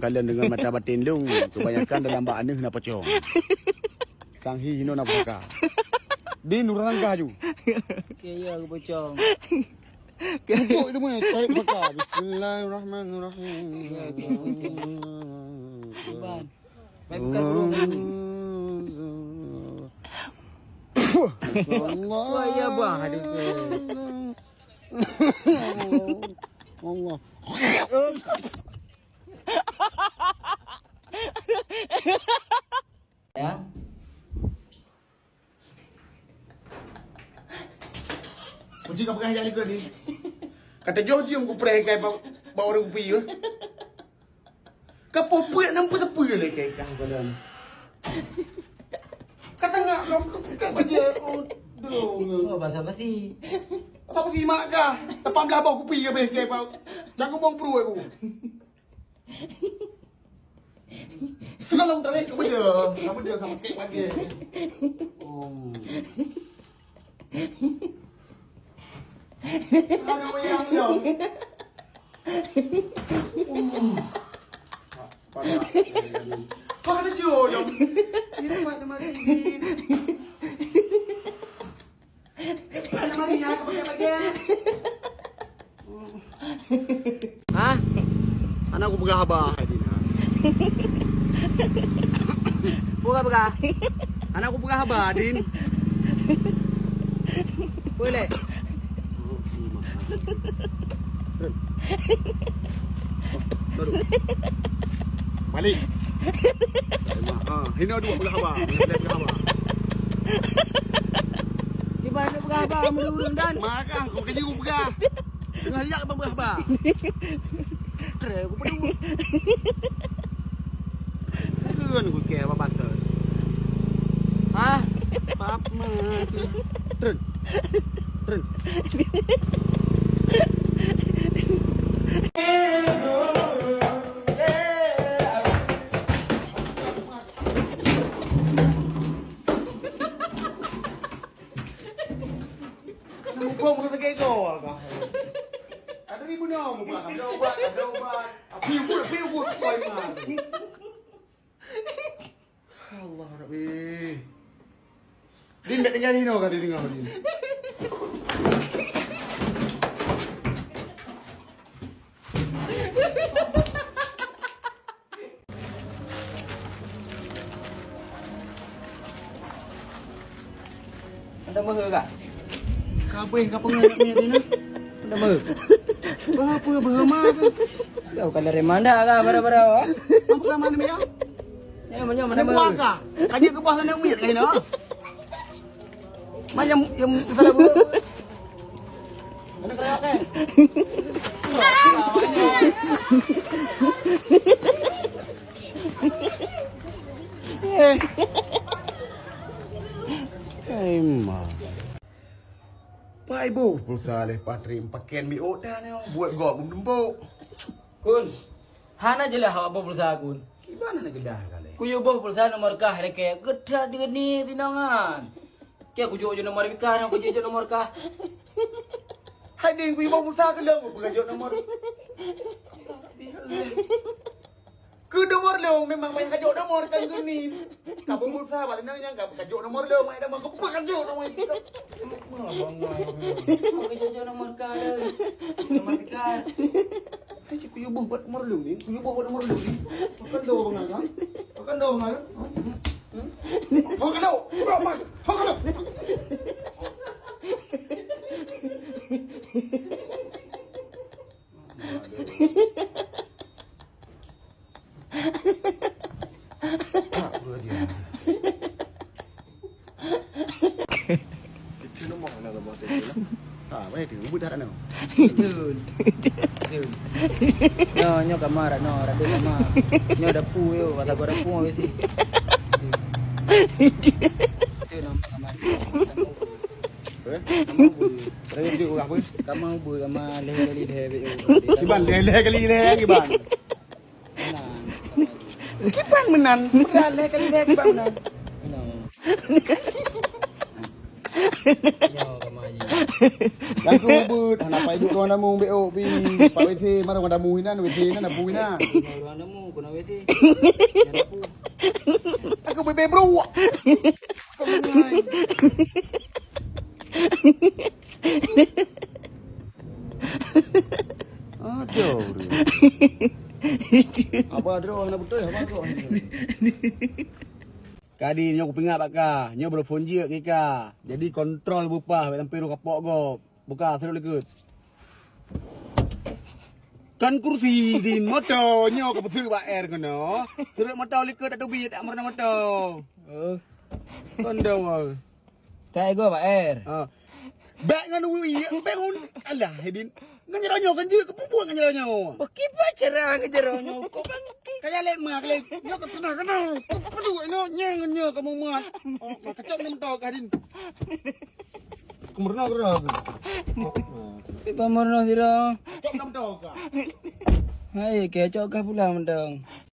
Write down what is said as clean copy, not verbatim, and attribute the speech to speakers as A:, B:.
A: Kalian dengan mata batin lung, kebanyakan dalam bak ane nak pecong. Sang hi hino nak buka. Di nurang kaju.
B: Kaya aku pocong.
A: Untuk itu mah saya buka. Bismillahirrahmanirrahim.
B: Ban. Baik bukan burung. Wah ya bang, aduh.
A: Allah.
B: Ya.
A: Kunci kau pegang jali kau ni. Kata jauh dia aku pray kai bawa orang kupi ya. Kau popet nampak apa le kai kau dalam. Kata ngak kau pegang baju.
B: Oh bahasa basi.
A: Apa sih mak kah? Depan belah bawa kupi ke kai bau. Jangan bong pru aku. Sudah long tarik kau dia. Kamu dia kamu kek lagi. Oh. Ada yang dong. Kau ada jodoh. Ini pada mari. Pada mari ya, kau pakai pakai.
B: Hah?
A: Anak aku pegang abah hari ni.
B: Buka.
A: Anak aku pegang abah Din.
B: Boleh.
A: Duduk. Balik. Ini dua pegang abah. Pegang abah.
B: Di mana buka apa? Menurun dan.
A: Makan kau kerja aku pegang. Tengah riak abang pegang abah. Keren aku pedu. Kan aku kira apa pasal.
B: Hah?
A: Pap mati. Tren. Kau mau kata kau apa? Ada ni punya mau buat, ada obat. Piu pun kau ingat. Allah Rabbi. Din tak jadi no kata tengah ni.
B: Ada meh kak?
A: Kabeh kau pengen ni Din.
B: Ada meh.
A: Apa berma tu?
B: Kau kalau remanda kak bara-bara.
A: Apa kamu ni ya?
B: Ya mana
A: Mana buah kah? Kaji ke bawah sana umit kah ini? Macam yang salah bu. Mana kaya ke? Emma. Pak ibu, pulsa leh patri pakaian mi oda ni buat gok bum dempuk.
B: Kun. Hana jelah apa pulsa kun.
A: Gimana nak gedah kali?
B: Kuyu boh pulsa nomor kah leke gedah dia ni tinangan. Kaya kuju jo nomor bikar, kuju jo nomor kah.
A: Hai din ku ibu pulsa ke dong pengajuk nomor. Ke nomor leong memang main kajuk nomor kan gini. Kamu pulsa batin nanya enggak kajuk nomor leong main dah aku kajuk nomor itu.
B: Kuju jo nomor kah. Nomor bikar.
A: Hai ku ibu buat nomor leong ni. Ku ibu buat nomor leong ni. Makan do bang. Makan do bang. Makan do. Makan do. Baik tu, ubud dah nak.
B: Nyo kamar no, rada kamar. Nyo dapu yo, kata gua dapu wis. Itu nama kamar.
A: Tadi dia apa?
B: Kamu bu kama leh yo.
A: Kiban leh kali kiban. Kiban menan, leh kali kiban menan.
B: Nyo kamar.
A: Aku but, kenapa hidup ruang tamu BO pi. Pak WC mana ruang tamu hinan WC nan apa hinan.
B: Ruang tamu kuna WC.
A: Aku bebe bro. Kau mengai. Aduh. Apa ada orang nak betul apa tu? Kadi nyo aku pingat bakka, nyo berfon je kika. Jadi kontrol bupa sampai ru kapok go. Buka seru lekut. Kan kursi di motor nyo ke besu ba air kono. Seru motor lekut tak dubi tak marna motor.
B: Oh,
A: Kondo.
B: tak ego Pak Er.
A: Bek ngan wi, bek ngun. Alah, Hedin. Ngan jeronyo kan je kepupuan ngan jeronyo.
B: Bagaimana cara ngejeronyo kau bangki?
A: Kaya let mak let. Nyo ke kena. Kedua no nyang nyo kamu mat. Oh, kacok nem tau Hedin. Kumurna gerak.
B: Pamorno sira.
A: Cok nem tau ka.
B: Hai, kecok kah pula mendong.